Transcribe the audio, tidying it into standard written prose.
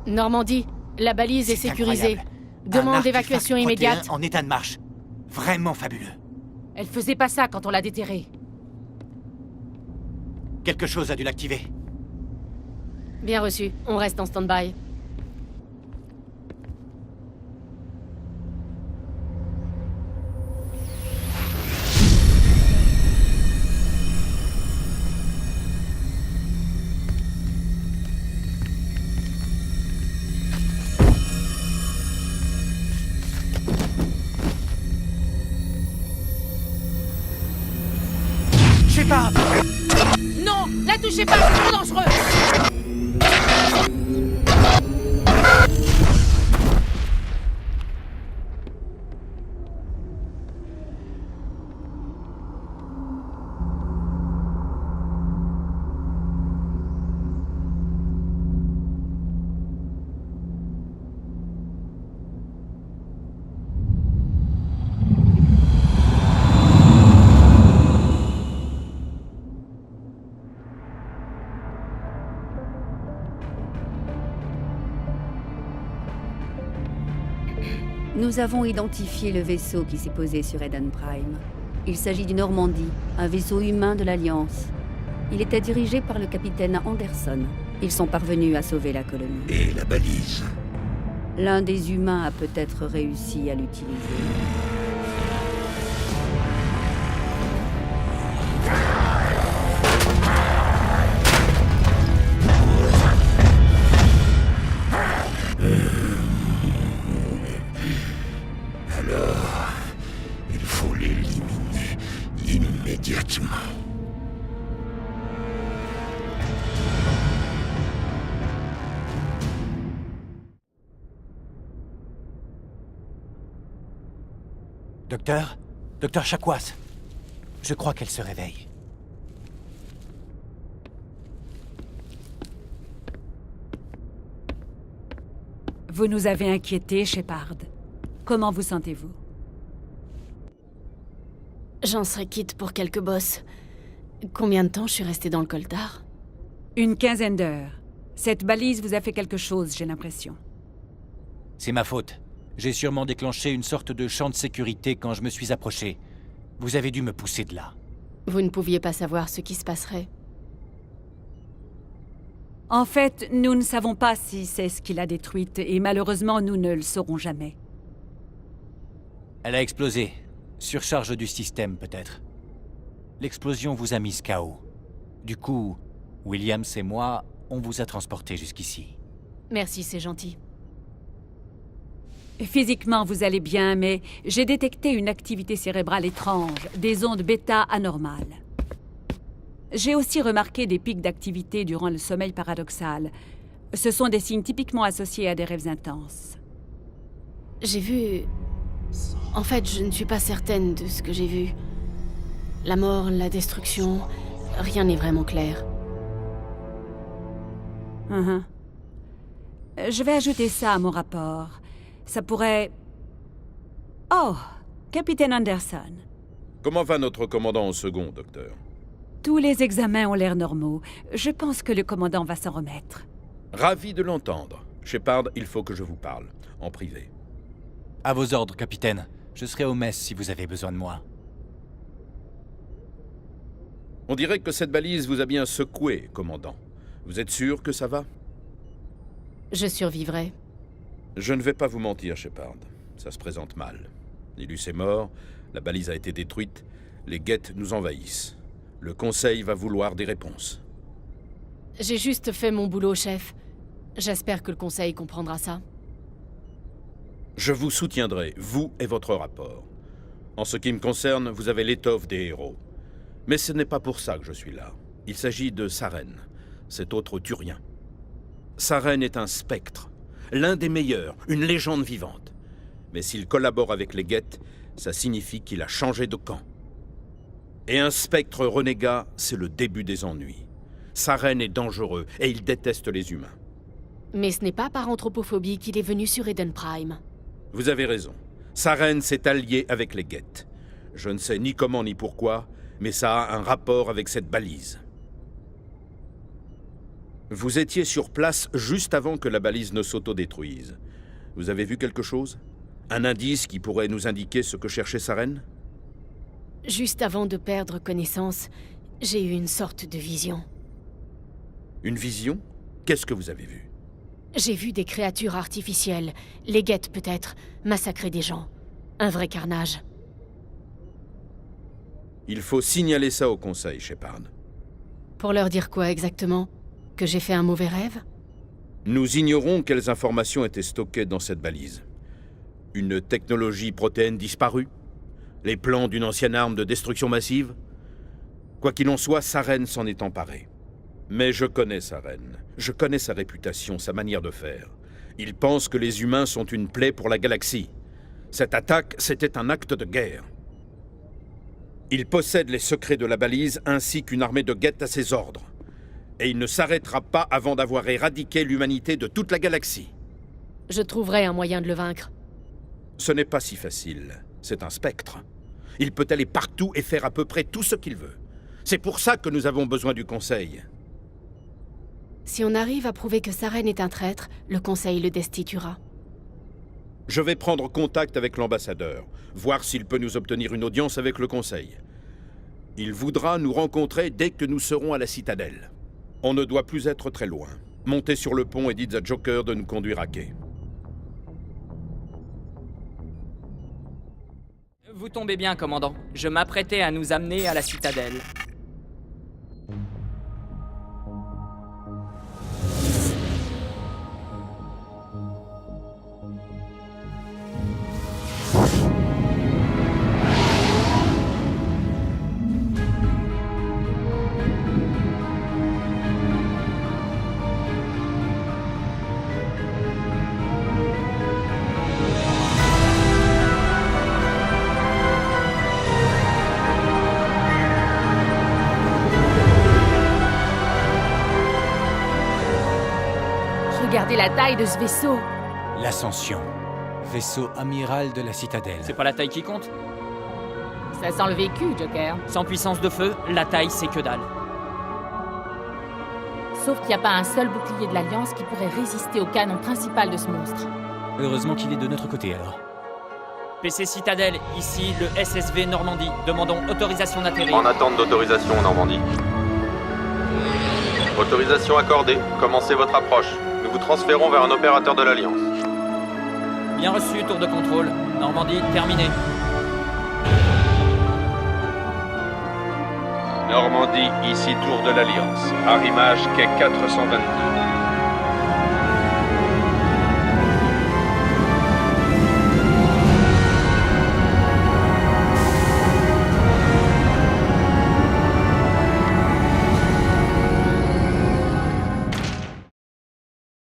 Normandie, la balise est sécurisée. Incroyable. Un Demande artefact d'évacuation protéin immédiate. en état de marche. Vraiment fabuleux. Elle faisait pas ça quand on l'a déterrée. Quelque chose a dû l'activer. Bien reçu, on reste en stand-by. Shepard! Non, la touchez pas, c'est trop dangereux. Nous avons identifié le vaisseau qui s'est posé sur Eden Prime. Il s'agit du Normandie, un vaisseau humain de l'Alliance. Il était dirigé par le capitaine Anderson. Ils sont parvenus à sauver la colonie. Et la balise? L'un des humains a peut-être réussi à l'utiliser. Alors, il faut l'éliminer immédiatement. Docteur? Docteur Chakwas? Je crois qu'elle se réveille. Vous nous avez inquiétés, Shepard. Comment vous sentez-vous? J'en serais quitte pour quelques bosses. Combien de temps je suis restée dans le coltard? Une quinzaine d'heures. Cette balise vous a fait quelque chose, j'ai l'impression. C'est ma faute. J'ai sûrement déclenché une sorte de champ de sécurité quand je me suis approché. Vous avez dû me pousser de là. Vous ne pouviez pas savoir ce qui se passerait. En fait, nous ne savons pas si c'est ce qui l'a détruite, et malheureusement, nous ne le saurons jamais. Elle a explosé. Surcharge du système, peut-être. L'explosion vous a mise KO. Du coup, Williams et moi, on vous a transporté jusqu'ici. Merci, c'est gentil. Physiquement, vous allez bien, mais j'ai détecté une activité cérébrale étrange, des ondes bêta anormales. J'ai aussi remarqué des pics d'activité durant le sommeil paradoxal. Ce sont des signes typiquement associés à des rêves intenses. J'ai vu... En fait, je ne suis pas certaine de ce que j'ai vu. La mort, la destruction... Rien n'est vraiment clair. Je vais ajouter ça à mon rapport. Ça pourrait... Oh, Capitaine Anderson. Comment va notre commandant au second, docteur? Tous les examens ont l'air normaux. Je pense que le commandant va s'en remettre. Ravi de l'entendre. Shepard, il faut que je vous parle, en privé. À vos ordres, capitaine. Je serai au mess si vous avez besoin de moi. On dirait que cette balise vous a bien secoué, commandant. Vous êtes sûr que ça va? Je survivrai. Je ne vais pas vous mentir, Shepard. Ça se présente mal. Nilus est mort, la balise a été détruite, les guettes nous envahissent. Le Conseil va vouloir des réponses. J'ai juste fait mon boulot, chef. J'espère que le Conseil comprendra ça. Je vous soutiendrai, vous et votre rapport. En ce qui me concerne, vous avez l'étoffe des héros. Mais ce n'est pas pour ça que je suis là. Il s'agit de Saren, cet autre Turien. Saren est un spectre, l'un des meilleurs, une légende vivante. Mais s'il collabore avec les guettes, ça signifie qu'il a changé de camp. Et un spectre renégat, c'est le début des ennuis. Saren est dangereux et il déteste les humains. Mais ce n'est pas par anthropophobie qu'il est venu sur Eden Prime. Vous avez raison. Saren s'est allié avec les guettes. Je ne sais ni comment ni pourquoi, mais ça a un rapport avec cette balise. Vous étiez sur place juste avant que la balise ne s'autodétruise. Vous avez vu quelque chose? Un indice qui pourrait nous indiquer ce que cherchait Saren? Juste avant de perdre connaissance, j'ai eu une sorte de vision. Une vision? Qu'est-ce que vous avez vu? J'ai vu des créatures artificielles, les guettes peut-être, massacrer des gens. Un vrai carnage. Il faut signaler ça au Conseil, Shepard. Pour leur dire quoi exactement? Que j'ai fait un mauvais rêve? Nous ignorons quelles informations étaient stockées dans cette balise. Une technologie protéine disparue? Les plans d'une ancienne arme de destruction massive? Quoi qu'il en soit, Saren s'en est emparé. Mais je connais Saren. Je connais sa réputation, sa manière de faire. Il pense que les humains sont une plaie pour la galaxie. Cette attaque, c'était un acte de guerre. Il possède les secrets de la balise ainsi qu'une armée de guettes à ses ordres. Et il ne s'arrêtera pas avant d'avoir éradiqué l'humanité de toute la galaxie. Je trouverai un moyen de le vaincre. Ce n'est pas si facile. C'est un spectre. Il peut aller partout et faire à peu près tout ce qu'il veut. C'est pour ça que nous avons besoin du Conseil. Si on arrive à prouver que Saren est un traître, le Conseil le destituera. Je vais prendre contact avec l'ambassadeur, voir s'il peut nous obtenir une audience avec le Conseil. Il voudra nous rencontrer dès que nous serons à la citadelle. On ne doit plus être très loin. Montez sur le pont et dites à Joker de nous conduire à quai. Vous tombez bien, commandant. Je m'apprêtais à nous amener à la citadelle. Regardez la taille de ce vaisseau. L'Ascension. Vaisseau amiral de la citadelle. C'est pas la taille qui compte. Ça sent le vécu, Joker. Sans puissance de feu, la taille, c'est que dalle. Sauf qu'il n'y a pas un seul bouclier de l'Alliance qui pourrait résister au canon principal de ce monstre. Heureusement qu'il est de notre côté alors. PC Citadelle, ici le SSV Normandie. Demandons autorisation d'atterrir. En attente d'autorisation, Normandie. Autorisation accordée. Commencez votre approche. Nous vous transférons vers un opérateur de l'Alliance. Bien reçu, tour de contrôle. Normandie, terminé. Normandie, ici tour de l'Alliance. Arrimage quai 422.